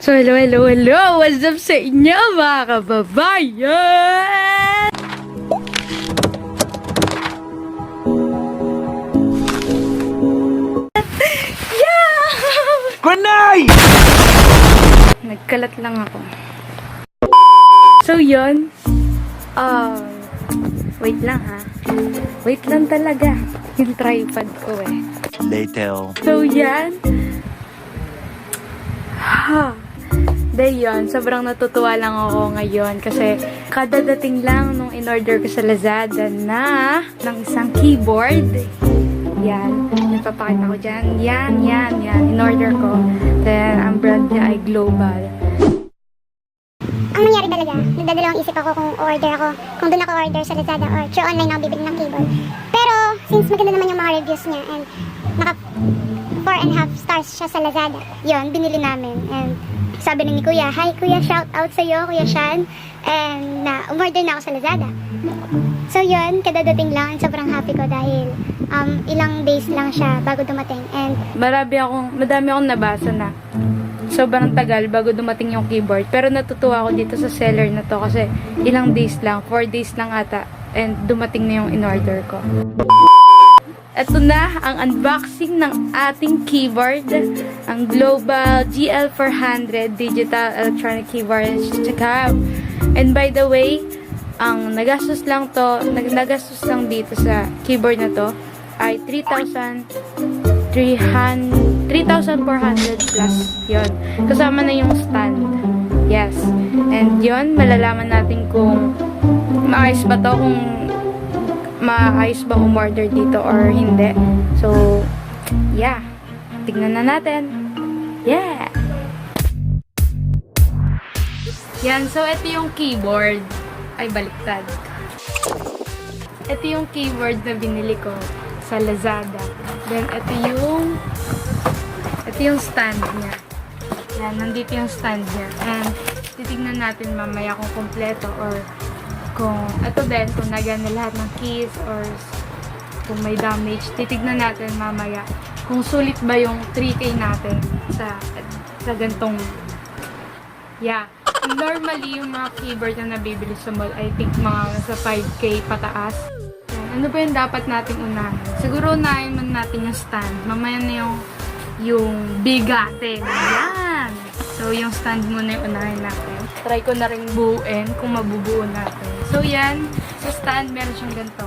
So, hello! What's up sa inyo, mga kababayan? Yeah! Grenay! Nagkalat lang ako. So, yun. Wait lang ha. Wait lang talaga. Yung tripod ko eh. Later. So, yan. Dahil yun, sobrang natutuwa lang ako ngayon kasi kadadating lang nung in-order ko sa Lazada na ng isang keyboard. Yan. Nagpapakita ko dyan. Yan. In-order ko. Then, ang brand niya ay Global. Ang nangyari talaga, nagdadalawang isip ako kung order ako, kung doon ako order sa Lazada or through online ako bibili ng keyboard. Pero, since maganda naman yung mga reviews niya and naka 4.5 stars siya sa Lazada, yun, binili namin. And sabi ni Kuya, hi Kuya, shout out sa'yo, Kuya Sean. And umorder na ako sa Lazada. So yun, kadadating lang and sobrang happy ko dahil ilang days lang siya bago dumating. And Madami akong nabasa na sobrang tagal bago dumating yung keyboard. Pero natutuwa ako dito sa seller na to kasi ilang days lang, 4 days lang ata, and dumating na yung in-order ko. Ito na ang unboxing ng ating keyboard, ang Global GL400 Digital Electronic Keyboard. And by the way, ang nagastos lang dito sa keyboard na to ay 3,400 plus yon. Kasama na yung stand. Yes. And yon, malalaman natin kung maayos ba to, kung maayos ba umorder dito or hindi. So, yeah. Tignan na natin. Yeah! Yan. So, ito yung keyboard. Ay, baliktad. Ito yung keyboard na binili ko sa Lazada. Then, ito yung stand niya. Yan, nandito yung stand niya. And, titignan natin mamaya kung kompleto or kung ito din, kung nagana lahat ng keys or kung may damage. Titignan natin mamaya kung sulit ba yung 3K natin sa gantong. Yeah. Normally, yung mga keyboard na nabibili sa mall, I think mga nasa 5K pataas. Ano ba yung dapat nating unahin? Siguro unahin man natin yung stand. Mamaya na yung bigatin. Yan! So, yung stand muna yung unahin natin. Try ko na rin buuin kung mabubuo natin. So, yan. Sa stand, meron siyang ganito.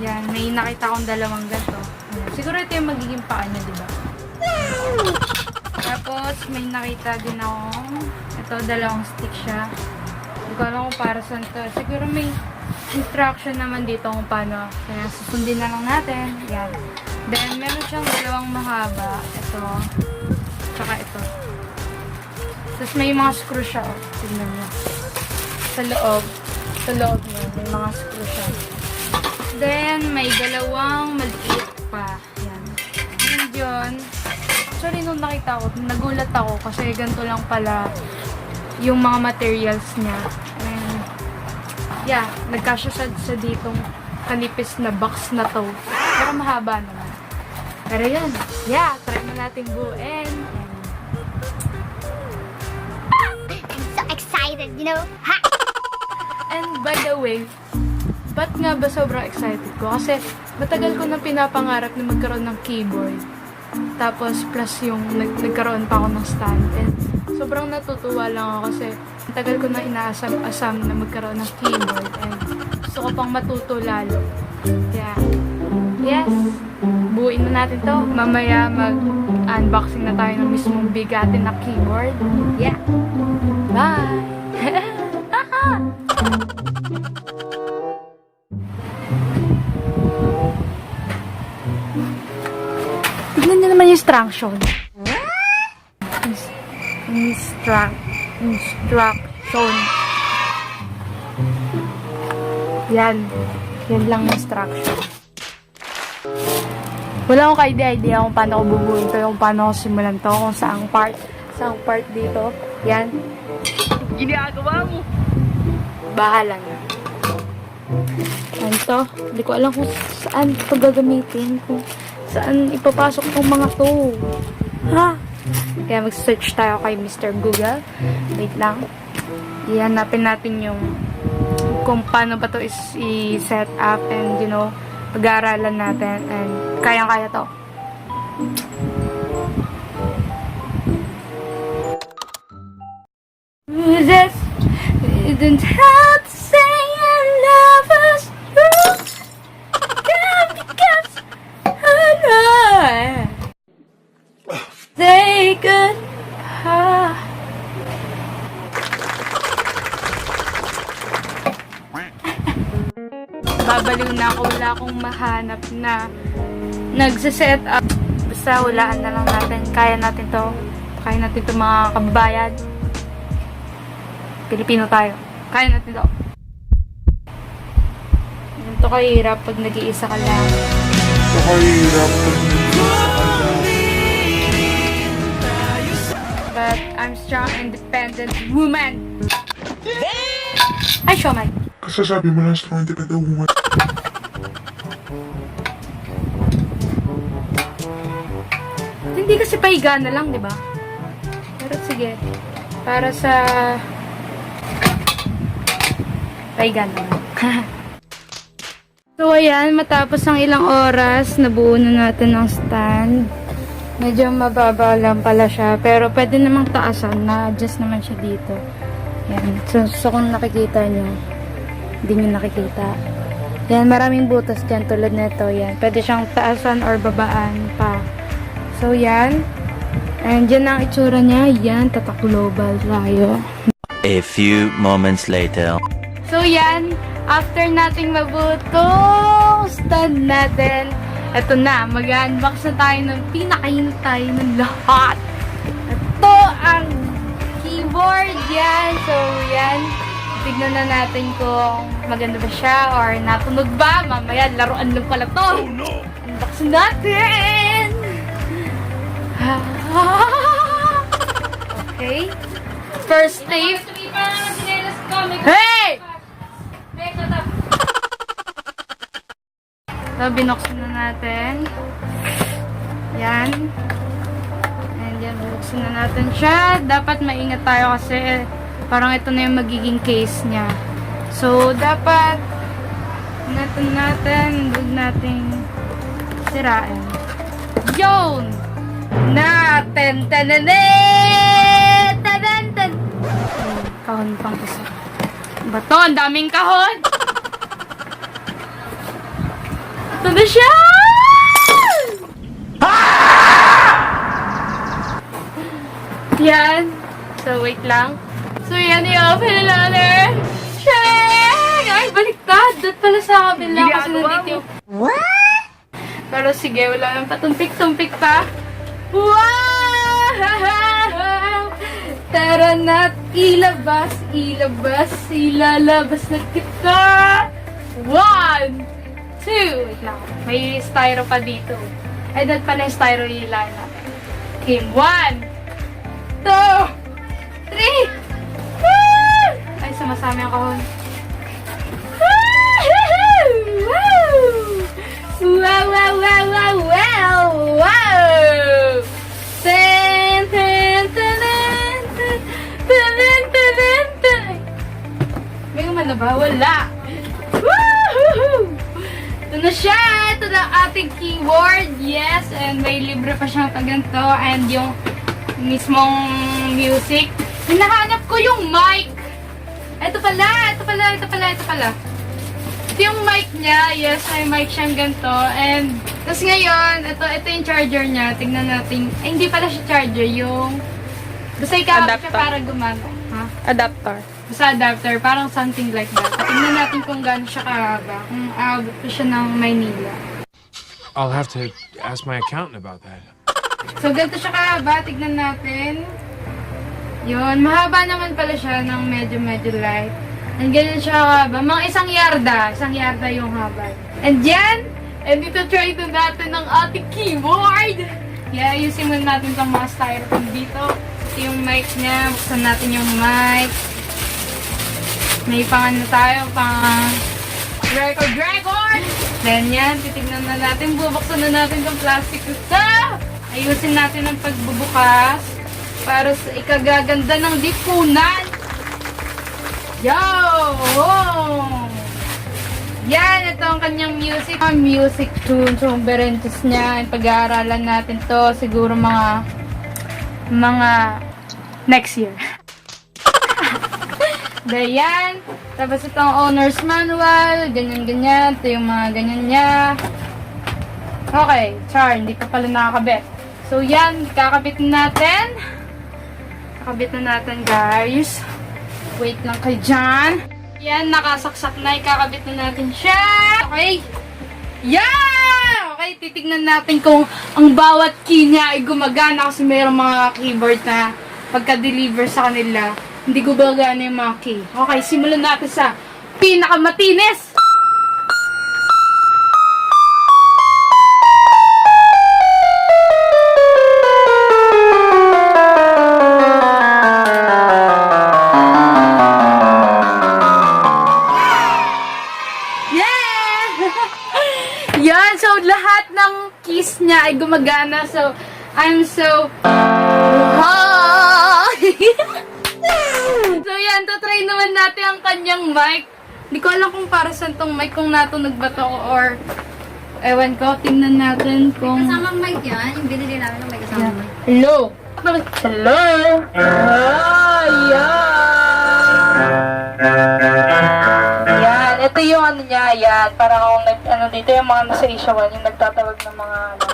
Yan. May nakita akong dalawang ganito. Yan. Siguro ito yung magiging paa niya, diba? Tapos, may nakita din akong ito, dalawang stick siya. Hindi ko alam kung para saan to. Siguro may instruction naman dito kung paano. Kaya susundin na lang natin. Yan. Then, meron siyang dalawang mahaba. Ito. Tsaka ito. Tapos may mga screw siya. Oh. Tignan niyo. Sa loob niya. May mga screw siya. Then, may dalawang maliit pa. Yan. And yun. Actually, nung nakita ko, nagulat ako kasi ganito lang pala yung mga materials niya. And, yeah, nagkasya sa ditong kanipis na box na to. Pero mahaba naman. Pero yun, yeah, try na natin buuin. I'm so excited, you know? Ha! And by the way, ba't nga ba sobrang excited ko? Kasi matagal ko nang pinapangarap na magkaroon ng keyboard. Tapos plus yung nagkaroon pa ako ng stand. And sobrang natutuwa lang ako kasi matagal ko nang inaasam-asam na magkaroon ng keyboard. And gusto ko pang matuto lalo. Yeah. Yes! Buuin na natin to. Mamaya mag-unboxing na tayo ng mismong bigatin na keyboard. Yeah! Bye! Tignan niyo naman yung instruction. Instruction. Yan. Yan lang yung instruction. Wala akong idea kung paano ko bubuin to, kung paano ko simulan to, kung saang part dito. Yan. Ginagawa mo. Bahala na. Yan to. Hindi ko alam kung saan ito gagamitin, kung saan ipapasok tong mga to. Ha? Kaya mag-search tayo kay Mr. Google. Wait lang. Ihanapin natin yung kung paano ba to i-set up and pag-aaralan natin and kayang-kaya to. This didn't have to say I love us because I know they could babaliw na ako, wala akong mahanap na nagsiset up. Basta walaan na lang natin. Kaya natin to mga kababayan. Pilipino tayo. Kaya natin to. Ganito kahirap pag nag-iisa ka lang. But I'm strong, independent woman. Ay, Shomai. Kasasabi mo lang strong independent woman. Hindi kasi pahiga na lang, di ba? Pero sige. Para sa pahiga na lang. So, ayan. Matapos ang ilang oras, nabuo na natin ang stand. Medyo mababa lang pala siya. Pero pwede namang taasan. Na-adjust naman siya dito. Yan. So kung nakikita nyo, hindi nyo nakikita. Yan, maraming butas dyan tulad nito. Yan. Pwede siyang taasan or babaan pa. So, yan. And yan ang itsura niya. Yan, tatak global tayo. A few moments later. So, yan. After nating mabuto stand natin, eto na, mag-unbox na tayo ng pinakahintay ng lahat. Ito ang keyboard. Yan. So, yan. Tignan na natin kung maganda ba siya or natunog ba. Mamaya, laruan lang pala to. Oh, no. Unbox natin. Okay. First tape. Hey! So, binuksan na natin. Yan. And yan, binuksan na natin siya. Dapat maingat tayo kasi parang ito na yung magiging case niya. So, dapat natin, huwag nating sirain. Yun! Natin! Tananen! Tanan! Kahon pang isa. Bato, ang daming kahon! Ito na siya! Yan. So, wait lang. So, yan, i-open na natin. Shang! Ay, baliktad. Doon pala sa kabila kasi nandito yung... What? Pero sige, wala nang patumpik-tumpik pa. Wow! Tara na't ilalabas na kita. 1, 2. Wait lang. May styro pa dito. Ay, doon pala yung styro ilan natin. Okay, 1, 2, 3. Ay, sumasama yung kahon. Wow, wow, wow, wow, wow, wow! Ten, ten, ten, ten, ten, ten, ten, ten. May umano ba? Wala! Woohoo! Ito na siya! Ito na ating keyboard. Yes, and may libre pa siyang kaganto and yung mismong music. Hinahanap ko yung mic. Ito pala. Ito yung mic niya. Yes, may mic siyang ganito. And, tapos ngayon, ito yung charger niya. Tingnan natin. Ay, hindi pala siya charger. Yung, basta ikawag siya para gumana. Ha? Adapter. Basta adapter. Parang something like that. Tingnan natin kung gaano siya kahaba. Kung aabot pa siya ng Maynila. I'll have to ask my accountant about that. So, ganito siya kahaba. Tignan natin. Yun. Mahaba naman pala siya ng medyo light. And ganyan siya kahaba. Mga isang yarda yung haba. And yan. And dito try na natin ng ating keyboard. Yeah, ayusin muna natin itong mga styrofoam dito. Ito yung mic niya. Buksan natin yung mic. May pang tayo. Pang record. Then yan. Titignan na natin. Bubuksan na natin itong plastic ito. Ayusin natin ang pagbubukas. para sa ikagaganda ng lipunan. Yo! Yan, ito ang kanyang music tune. So, berentes niya. Pag-aaralan natin to siguro mga next year. Dayan. Tapos itong owner's manual. Ganyan-ganyan. Ito yung mga ganyan niya. Okay, char. Hindi pa pala nakakabit. So, yan. Kakabit natin. Kakabit na natin, guys. Wait lang kayo dyan. Yan, nakasaksak na. Ikakabit na natin siya. Okay. Yan! Okay, titignan natin kung ang bawat key niya ay gumagana kasi mayroong mga keyboard na pagka-deliver sa kanila, hindi gumagana yung mga key. Okay, simulan natin sa pinakamatinis! Yan, so lahat ng keys niya ay gumagana. So, I'm so... So, yan, tatry naman natin ang kanyang mic. Hindi ko alam kung para saan tong mic, kung natunog ba to or... Ewan ko, tingnan natin kung... Kasamang mic yan. Yung binili namin ng may kasamang mic. Hello? Hello? Yan, ito yung ano niya, yan. Parang kung ano dito yung mga nasa Asia 1, yung nagtatawag ng mga ano.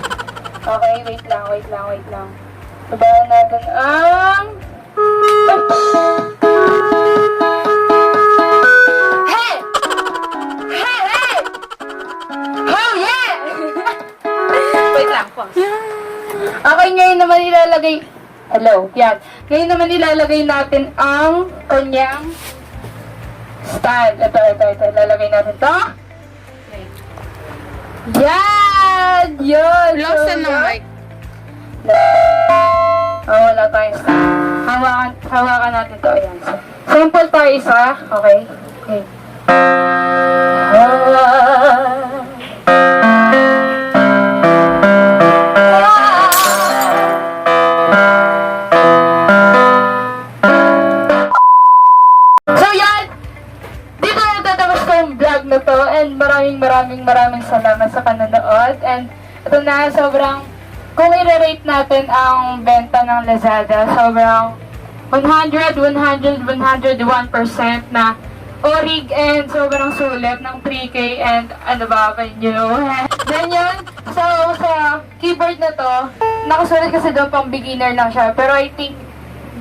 Okay, wait lang. Sabayan natin ang... Hey! Hey! Oh yeah! Wait lang, pause. Okay, ngayon naman ilalagay... Hello, yan. Ngayon naman ilalagay natin ang kanyang stand. Ito. Ilalagay natin to. Yan! Yun! Lawsan ng mic. Wala tayong stand. Hawakan natin to. Ayan. So, sample tayo isa. Okay. So yan! Dito na tatapos ko yung vlog na to and maraming salamat sa panonood and ito na sobrang kung i-rate natin ang benta ng Lazada sobrang 101% na orig and sobrang sulit ng 3K and ano ba nyo. Then yun, so sa keyboard na to nakasulit kasi doon pang beginner lang siya pero I think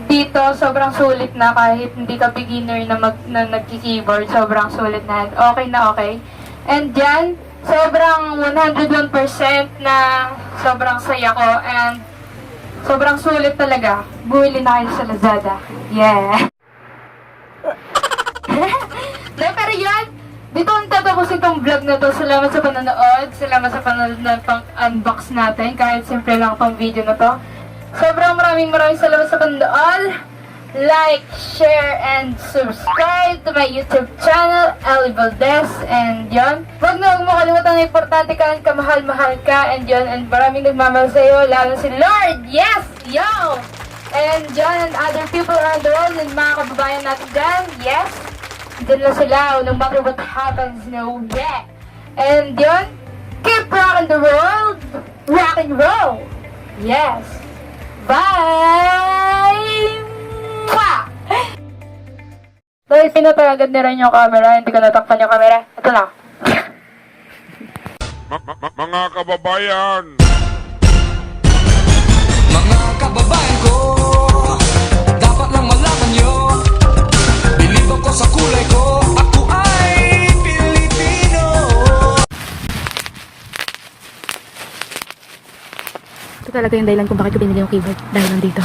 dito, sobrang sulit na kahit hindi ka beginner na nagki-keyboard, sobrang sulit na. Okay. And dyan, sobrang 101% na sobrang saya ko and sobrang sulit talaga. Bumili na kayo sa Lazada. Yeah! Pero yan, dito ang tatapusin itong vlog na to. Salamat sa panonood. Salamat sa panonood ng pang-unbox natin. Kahit simple lang itong video na to. Sobrang maraming salamat sa panonood. Like, share, and subscribe to my YouTube channel, Ellie Valdez. And yun, huwag mo kalimutan na importante ka, kamahal-mahal ka. And yun, and maraming nagmamahal sa'yo, lalo si Lord. Yes! Yo! And yun, and other people around the world, and mga kababayan natin dyan. Yes! Diyan lang sila, no matter what happens, no, yeah! And yun, keep rocking the world, rock and roll! Yes! Bye! Mwah! Dahil pinatagad na rin yung camera, hindi ko natakpan yung camera. Ito na. Mga kababayan! Mga kababayan ko, dapat lang malaman nyo, bilib ako sa kulay ko, ako ay Pilipino. Ito talaga yung dahilan kung bakit ko binili yung keyboard. Dahil nandito.